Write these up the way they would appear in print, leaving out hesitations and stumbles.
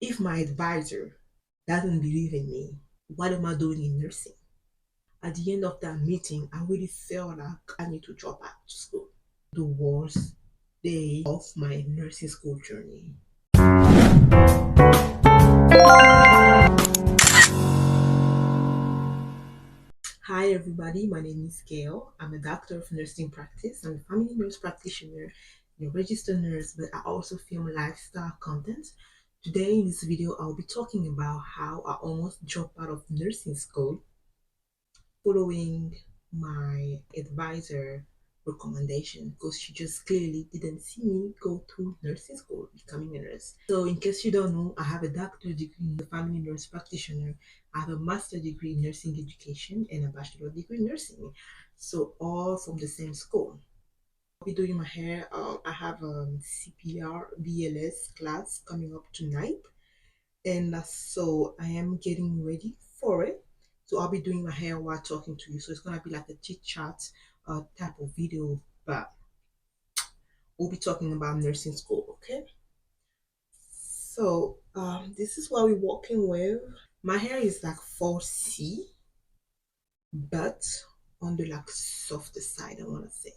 If my advisor doesn't believe in me, what am I doing in nursing? At the end of that meeting, I really felt like I need to drop out of school. The worst day of my nursing school journey. Hi, everybody. My name is Gail. I'm a doctor of nursing practice. I'm a family nurse practitioner and a registered nurse, but I also film lifestyle content. Today, in this video, I'll be talking about how I almost dropped out of nursing school following my advisor recommendation because she just clearly didn't see me go through nursing school, becoming a nurse. So, in case you don't know, I have a doctorate degree in the family nurse practitioner. I have a master's degree in nursing education and a bachelor degree in nursing. So, all from the same school. I'll be doing my hair. I have a CPR BLS class coming up tonight, and so I am getting ready for it. So I'll be doing my hair while talking to you. So it's gonna be like a chit chat type of video, but we'll be talking about nursing school. Okay. So this is what we're working with. My hair is like 4C, but on the like softer side, I wanna say.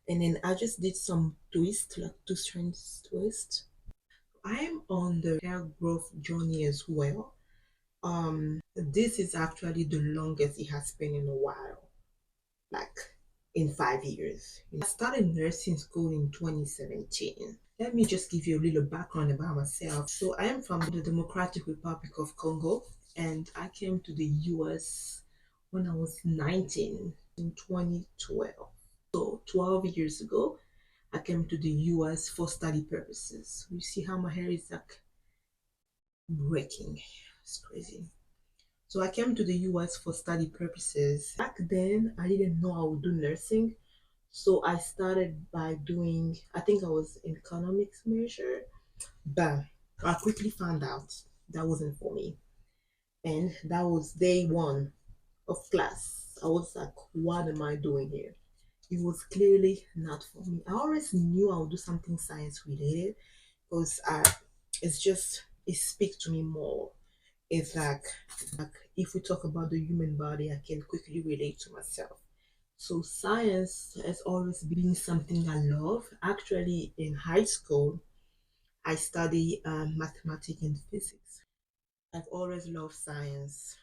And then I just did some twist, like two strands twist. I'm on the hair growth journey as well. This is actually the longest it has been in a while, like in 5 years. I started nursing school in 2017. Let me just give you a little background about myself. So I am from the Democratic Republic of Congo, and I came to the US when I was 19 in 2012. So 12 years ago, I came to the US for study purposes. You see how my hair is like breaking. It's crazy. So I came to the US for study purposes. Back then, I didn't know I would do nursing. So I started by doing, I think I was in economics major, but I quickly found out that wasn't for me. And that was day one of class. I was like, what am I doing here? It was clearly not for me. I always knew I would do something science related because it speaks to me more. It's like if we talk about the human body, I can quickly relate to myself. So science has always been something I love. Actually, in high school, I study mathematics and physics. I've always loved science.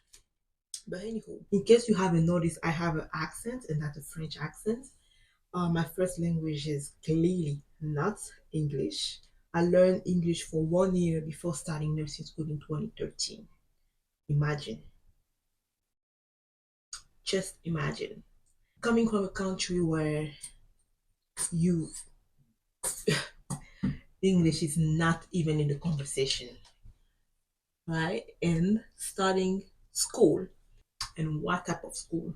But anywho, in case you haven't noticed, I have an accent, and that's a French accent. My first language is clearly not English. I learned English for 1 year before starting nursing school in 2013. Imagine, just imagine. Coming from a country where you English is not even in the conversation, right? And starting school, and what type of school?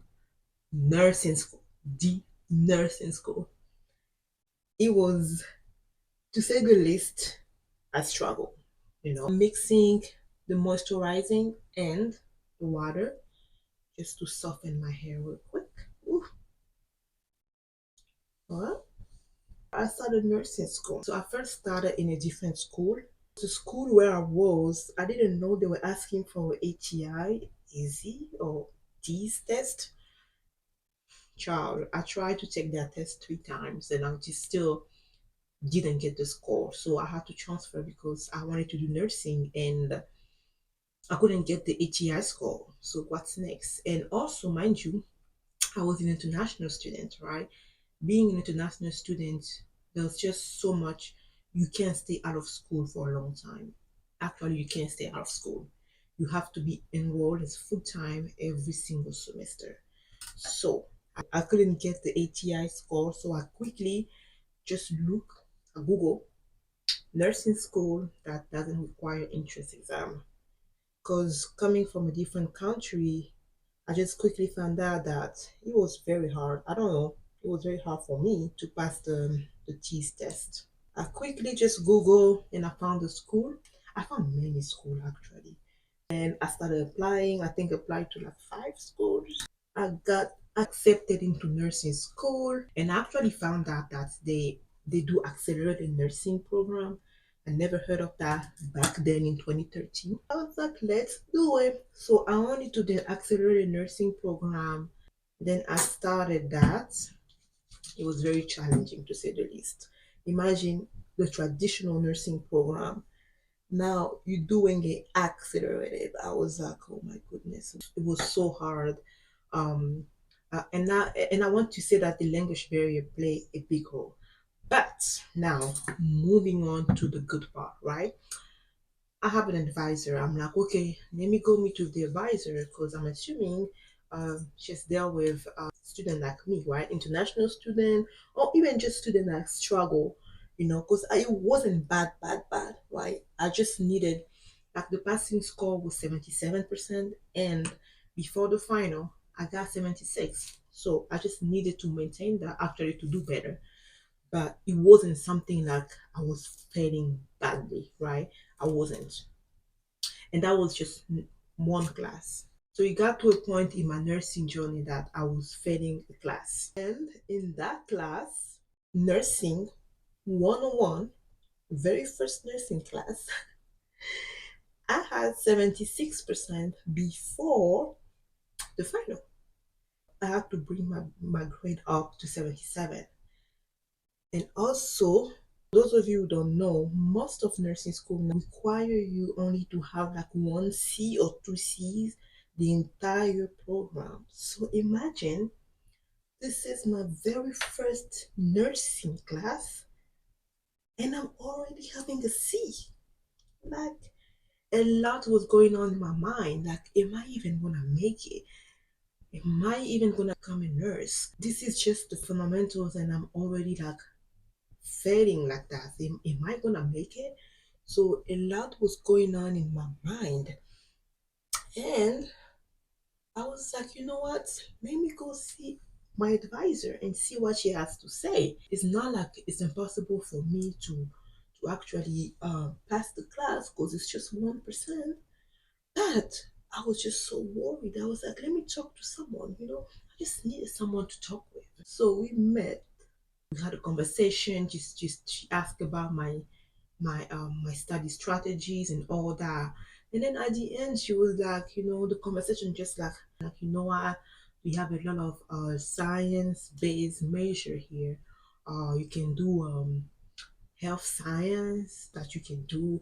Nursing school, the nursing school. It was, to say the least, a struggle. Mixing the moisturizing and the water just to soften my hair real quick. Ooh, well, I started nursing school. So I first started in a different school. The school where I was, I didn't know they were asking for ATI, easy, or TEAS test. Child, I tried to take that test 3 times and I just still didn't get the score. So I had to transfer because I wanted to do nursing and I couldn't get the ATI score. So what's next? And also, mind you, I was an international student, right? Being an international student, there's just so much. You can't stay out of school for a long time. Actually, you can't stay out of school. You have to be enrolled as full time every single semester. So I couldn't get the ATI score, so I quickly just look at Google nursing school that doesn't require entrance exam. Because coming from a different country, I just quickly found out that it was very hard. I don't know, it was very hard for me to pass the TEAS test. I quickly just Google and I found the school. I found many schools actually. And I started applying. I think applied to like 5 schools. I got accepted into nursing school and I actually found out that they do accelerated nursing program. I never heard of that back then in 2013. I was like, let's do it. So I wanted to the accelerated nursing program. Then I started that. It was very challenging to say the least. Imagine the traditional nursing program. Now you're doing it accelerated. I was like, oh my goodness, it was so hard. Um, and I want to say that the language barrier play a big role. But now moving on to the good part, right? I have an advisor. I'm like, okay, let me go meet with the advisor because I'm assuming she's there with a student like me, right? International student, or even just student that struggle, because it wasn't bad, right? I just needed, like, the passing score was 77%, and before the final, I got 76. So I just needed to maintain that, actually, to do better. But it wasn't something like I was failing badly, right? I wasn't, and that was just one class. So it got to a point in my nursing journey that I was failing a class. And in that class, nursing 101, very first nursing class, I had 76% before the final. I had to bring my grade up to 77. And also, those of you who don't know, most of nursing school require you only to have like one C or two C's the entire program. So imagine this is my very first nursing class and I'm already having a C. Like, a lot was going on in my mind. Like, am I even gonna make it? Am I even gonna become a nurse? This is just the fundamentals, and I'm already like failing like that. Am I gonna make it? So a lot was going on in my mind, and I was like, you know what? Let me go see my advisor and see what she has to say. It's not like it's impossible for me to actually pass the class because it's just 1%. But I was just so worried. I was like, let me talk to someone. I just needed someone to talk with. So we met. We had a conversation. Just she asked about my study strategies and all that. And then at the end, she was like, the conversation just like what, we have a lot of science-based measure here. You can do health science, that you can do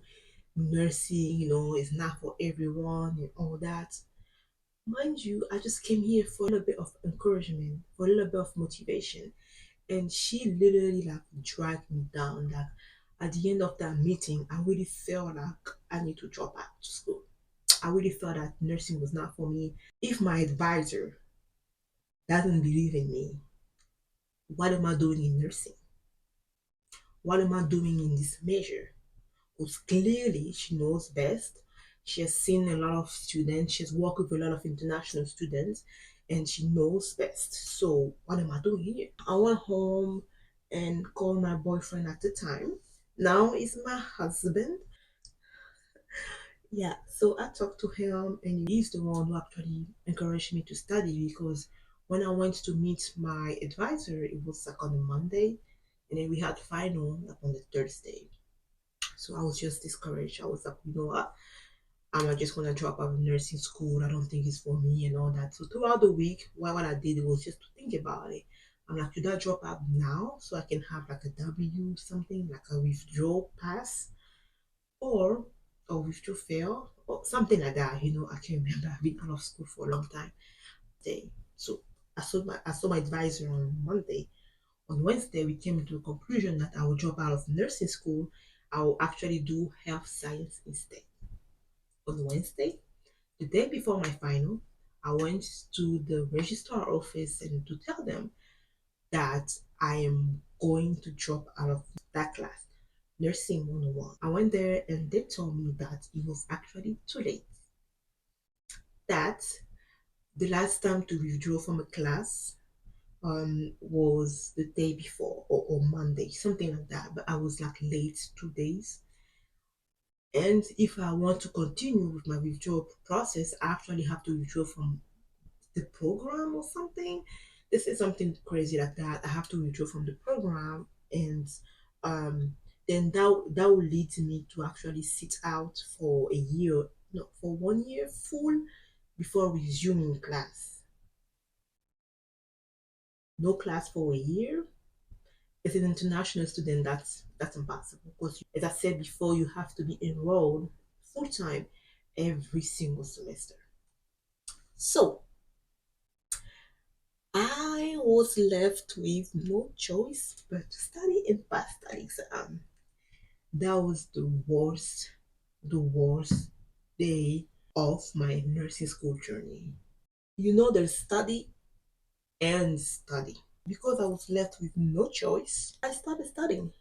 nursing. It's not for everyone and all that. Mind you, I just came here for a little bit of encouragement, for a little bit of motivation, and she literally like dragged me down. Like, at the end of that meeting, I really felt like I need to drop out of school. I really felt that nursing was not for me. If my advisor doesn't believe in me, what am I doing in nursing? What am I doing in this major? Because clearly she knows best. She has seen a lot of students, she's worked with a lot of international students, and she knows best. So, what am I doing here? I went home and called my boyfriend at the time. Now he's my husband. Yeah, so I talked to him, and he's the one who actually encouraged me to study because when I went to meet my advisor, it was like on a Monday, and then we had final like on the Thursday. So I was just discouraged. I was like, you know what? I'm not just gonna drop out of nursing school. I don't think it's for me and all that. So throughout the week, what I did was just to think about it. I'm like, should I drop out now so I can have like a W something, like a withdrawal pass, or or withdraw fail or something like that. I can't remember. I've been out of school for a long time. So I saw my advisor on Monday. On Wednesday, we came to a conclusion that I will drop out of nursing school. I will actually do health science instead. On Wednesday, the day before my final, I went to the registrar office and to tell them that I am going to drop out of that class, Nursing 101. I went there and they told me that it was actually too late. That the last time to withdraw from a class was the day before, or Monday, something like that. But I was like late 2 days. And if I want to continue with my withdrawal process, I actually have to withdraw from the program or something. This is something crazy like that. I have to withdraw from the program, and um, then that will lead me to actually sit out for a year, no, for 1 year full before resuming class. No class for a year. As an international student, that's impossible because, as I said before, you have to be enrolled full time every single semester. So I was left with no choice but to study and pass that exam. That was the worst day of my nursing school journey. There's study and study. Because I was left with no choice, I started studying.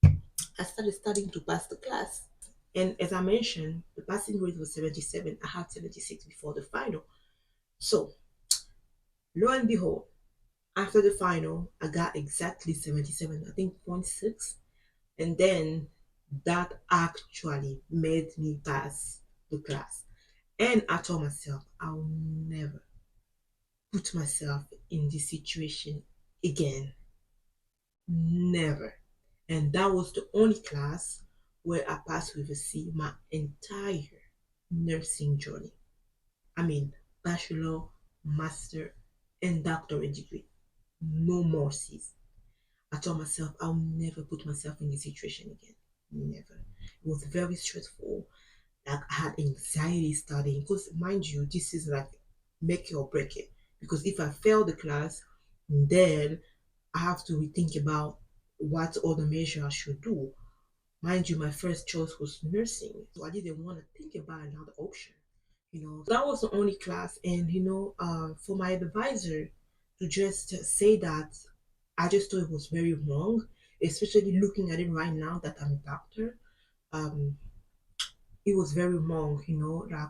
I started studying to pass the class. And as I mentioned, the passing grade was 77. I had 76 before the final. So, lo and behold, after the final, I got exactly 77, I think 0.6. And then that actually made me pass the class. And I told myself, I'll never put myself in this situation again. Never. And that was the only class where I passed with a C my entire nursing journey. I mean, bachelor, master, and doctorate degree. No more C's. I told myself I'll never put myself in this situation again. Never. It was very stressful. Like I had anxiety studying because, mind you, this is like make it or break it. Because if I fail the class, then I have to rethink about what other measure I should do. Mind you, my first choice was nursing, so I didn't want to think about another option. That was the only class, and for my advisor to just say that, I just thought it was very wrong, especially looking at it right now that I'm a doctor. Um, it was very wrong, like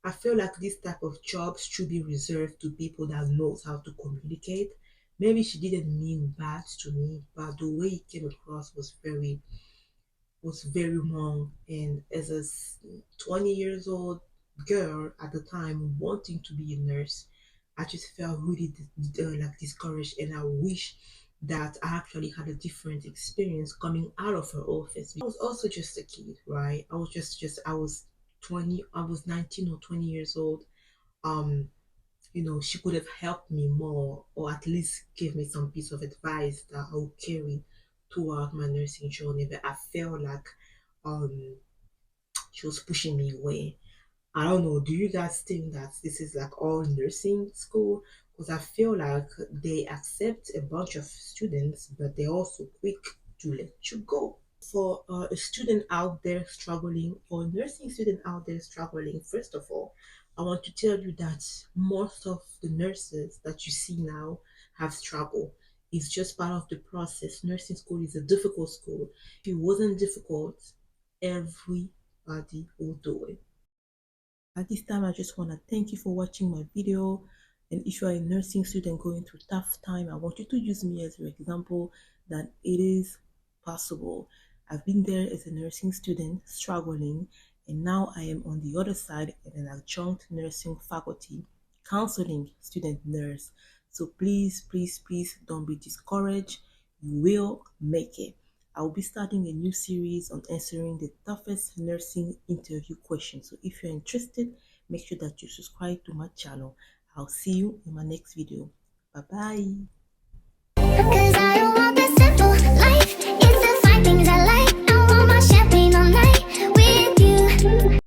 I feel like this type of jobs should be reserved to people that knows how to communicate. Maybe she didn't mean bad to me, but the way it came across was very wrong. And as a 20 years old girl at the time wanting to be a nurse, I just felt really like discouraged, and I wish that I actually had a different experience coming out of her office. I was also just a kid, right? I was 20, I was 19 or 20 years old. Um, she could have helped me more, or at least give me some piece of advice that I will carry throughout my nursing journey. But I felt like um she was pushing me away. I don't know. Do you guys think that this is like all nursing school? Because I feel like they accept a bunch of students, but they're also quick to let you go. For a student out there struggling, or a nursing student out there struggling, first of all, I want to tell you that most of the nurses that you see now have struggled. It's just part of the process. Nursing school is a difficult school. If it wasn't difficult, everybody will do it. At this time, I just want to thank you for watching my video. And if you are a nursing student going through tough time, I want you to use me as your example that it is possible. I've been there as a nursing student struggling, and now I am on the other side in an adjunct nursing faculty counseling student nurse. So please, please, please don't be discouraged. You will make it. I will be starting a new series on answering the toughest nursing interview questions. So if you're interested, make sure that you subscribe to my channel. I'll see you in my next video. Bye bye. 'Cause I don't want the simple life. It's the fine things I like.